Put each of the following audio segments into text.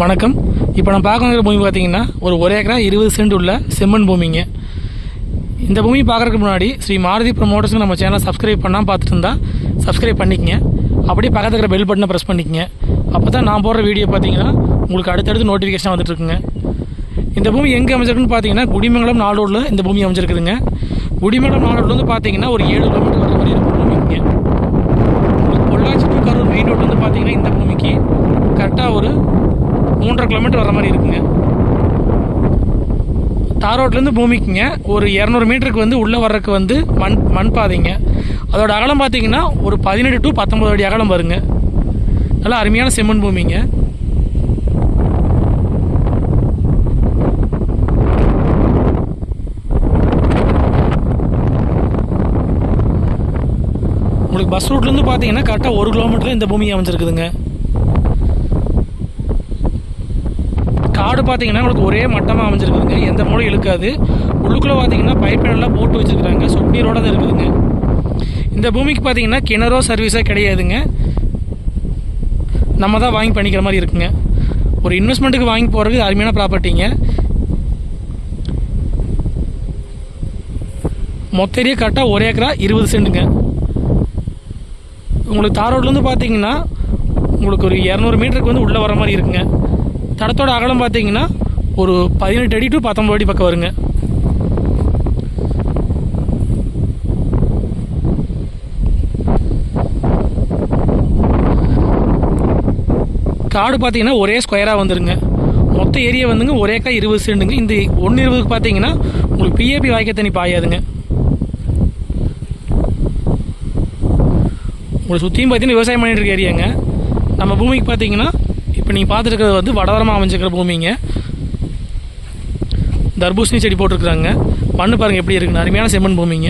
வணக்கம். இப்போ நான் பார்க்குற பூமி பார்த்தீங்கன்னா ஒரு ஏக்கரா 20 சென்ட் உள்ள செம்மண் பூமிங்க. இந்த பூமி பார்க்குறதுக்கு முன்னாடி ஸ்ரீ மாருதி ப்ரமோட்டர்ஸ்க்கு நம்ம சேனலை சப்ஸ்கிரைப் பண்ணால் பார்த்துட்டு இருந்தால் சப்ஸ்கிரைப் பண்ணிக்கங்க. அப்படியே பக்கத்தில் இருக்கிற பெல் பட்டனை ப்ரெஸ் பண்ணிக்கங்க. அப்போ தான் நான் போடுற வீடியோ பார்த்தீங்கன்னா உங்களுக்கு அடுத்தடுத்து நோட்டிஃபிகேஷன் வந்துட்டுருக்குங்க. இந்த பூமி எங்கே அமைஞ்சிருக்குன்னு பார்த்தீங்கன்னா குடிமங்கலம் நாளோடில் இந்த பூமி அமைஞ்சிருக்குதுங்க. குடிமங்கலம் நாளோடில் பார்த்தீங்கன்னா ஒரு 7 கிலோமீட்டர் வர மாதிரி இருக்கும் பூமிங்க. Pollachi to Karur main road பார்த்தீங்கன்னா இந்த பூமிக்கு கரெக்டாக ஒரு 3.5 கிலோமீட்டர் வர மாதிரி இருக்குங்க. தார் ரோட்லேருந்து பூமிக்குங்க ஒரு 200 மீட்டருக்கு உள்ளே வர்றதுக்கு மண் பாதைங்க. அதோட அகலம் பார்த்தீங்கன்னா ஒரு 18 to 19 அடி அகலம் வருங்க. நல்லா அருமையான செம்மண் பூமிங்க. உங்களுக்கு பஸ் ரூட்லேருந்து பார்த்தீங்கன்னா கரெக்டாக 1 கிலோமீட்டரில் இந்த பூமி அமைஞ்சிருக்குதுங்க. காடு பார்த்தீங்கன்னா உங்களுக்கு ஒரே மட்டமாக அமைஞ்சிருக்குதுங்க. எந்த மூலையும் இழுக்காது. உள்ளுக்குள்ளே பார்த்தீங்கன்னா பைப் லைனெல்லாம் போட்டு வச்சுருக்குறாங்க. சொட்டு நீரோட தான் இருக்குதுங்க. இந்த பூமிக்கு பார்த்தீங்கன்னா கிணறோ சர்வீஸோ கிடையாதுங்க. நம்ம தான் வாங்கி பண்ணிக்கிற மாதிரி இருக்குங்க. ஒரு இன்வெஸ்ட்மெண்ட்டுக்கு வாங்கி போகிறது அருமையான ப்ராப்பர்ட்டிங்க. மொத்த ஏரியா கரெக்டாக 1 ஏக்கரா 20 சென்ட்டுங்க. உங்களுக்கு தார் ரோட்லேருந்து பார்த்தீங்கன்னா உங்களுக்கு ஒரு 200 மீட்டருக்கு உள்ளே வர மாதிரி இருக்குங்க. தடத்தோட அகலம் பார்த்தீங்கன்னா ஒரு 18 அடி to 19 அடி பக்கம் வருங்க. காடு பார்த்தீங்கன்னா ஒரே ஸ்கொயராக வந்துருங்க. மொத்த ஏரியா 1 ஏக்கரா 20 சென்ட்டுங்க. இந்த 1.20க்கு பார்த்தீங்கன்னா உங்களுக்கு பிஏபி வாய்க்க தண்ணி பாயாதுங்க. உங்களுக்கு சுற்றியும் பார்த்தீங்கன்னா விவசாயம் பண்ணிட்டு இருக்க ஏரியாங்க. நம்ம பூமிக்கு பார்த்தீங்கன்னா இப்போ நீங்கள் பார்த்துருக்கிறது வடவரமாக அமைஞ்சிருக்கிற பூமிங்க. தர்பூசணி செடி போட்டிருக்குறாங்க. மண்ணு பாருங்கள் எப்படி இருக்குன்னு. அருமையான செம்மண் பூமிங்க.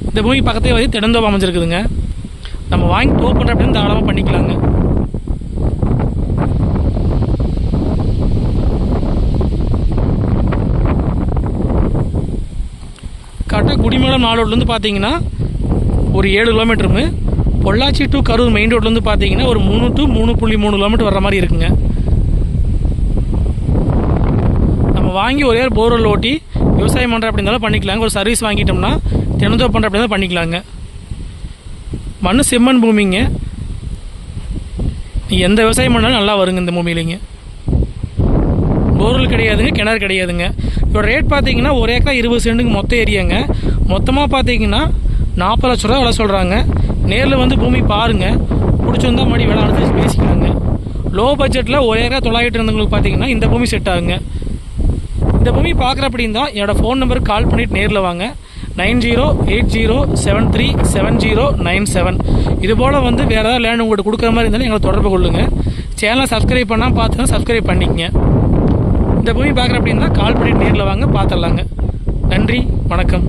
இந்த பூமி பக்கத்தே திடந்தோப்பு அமைஞ்சிருக்குதுங்க. நம்ம வாங்கி தோப்பு பண்ணுற அப்படின்னு தாராளமாக பண்ணிக்கலாங்க. கரெக்டாக குடிமங்கலம் நாளோட்லேருந்து பார்த்தீங்கன்னா ஒரு 7 கிலோமீட்டருங்க. பொள்ளாச்சி டு கரூர் மெயின் ரோட்லேருந்து பார்த்தீங்கன்னா ஒரு 3 to 3.3 கிலோமீட்டர் வர மாதிரி இருக்குங்க. நம்ம வாங்கி ஒரே போர்வெல் ஓட்டி விவசாயம் பண்ணுற அப்படின்னாலும் பண்ணிக்கலாங்க. ஒரு சர்வீஸ் வாங்கிட்டோம்னா தினந்தோப்பு பண்ணுற அப்படின்னா பண்ணிக்கலாங்க. மண் செம்மண் பூமிங்க. எந்த விவசாயம் பண்ணாலும் நல்லா வருங்க இந்த பூமியிலைங்க. போர்வெல் கிடையாதுங்க, கிணறு கிடையாதுங்க. இதோட ரேட் பார்த்தீங்கன்னா 1 ஏக்கரா 20 சென்ட்டுக்கு மொத்த ஏரியாங்க. மொத்தமாக பார்த்தீங்கன்னா 40 லட்ச ரூபா விலை சொல்கிறாங்க. நேரில் பூமி பாருங்கள். பிடிச்சிருந்தா மறுபடி விலை அனுசரித்து பேசிக்கலாங்க. லோ பட்ஜெட்டில் 1 ஏக்கரா 900 இருந்தவங்களுக்கு பார்த்தீங்கன்னா இந்த பூமி செட் ஆகுங்க. இந்த பூமி பார்க்குற அப்படின்னு தான் என்னோடய ஃபோன் நம்பருக்கு கால் பண்ணிவிட்டு நேரில் வாங்க. 9080737097. இதுபோல் வேறு ஏதாவது லேண்ட் உங்களுக்கு கொடுக்குற மாதிரி இருந்தாலும் எங்களை தொடர்பு கொள்ளுங்கள். சேனலை சப்ஸ்கிரைப் பண்ணால் பார்த்துன்னா சப்ஸ்கிரைப் பண்ணிக்கங்க. இந்த பூமி பார்க்குற அப்படின்னா கால் பண்ணிவிட்டு நேரில் வாங்க, பார்த்துடலாங்க. நன்றி, வணக்கம்.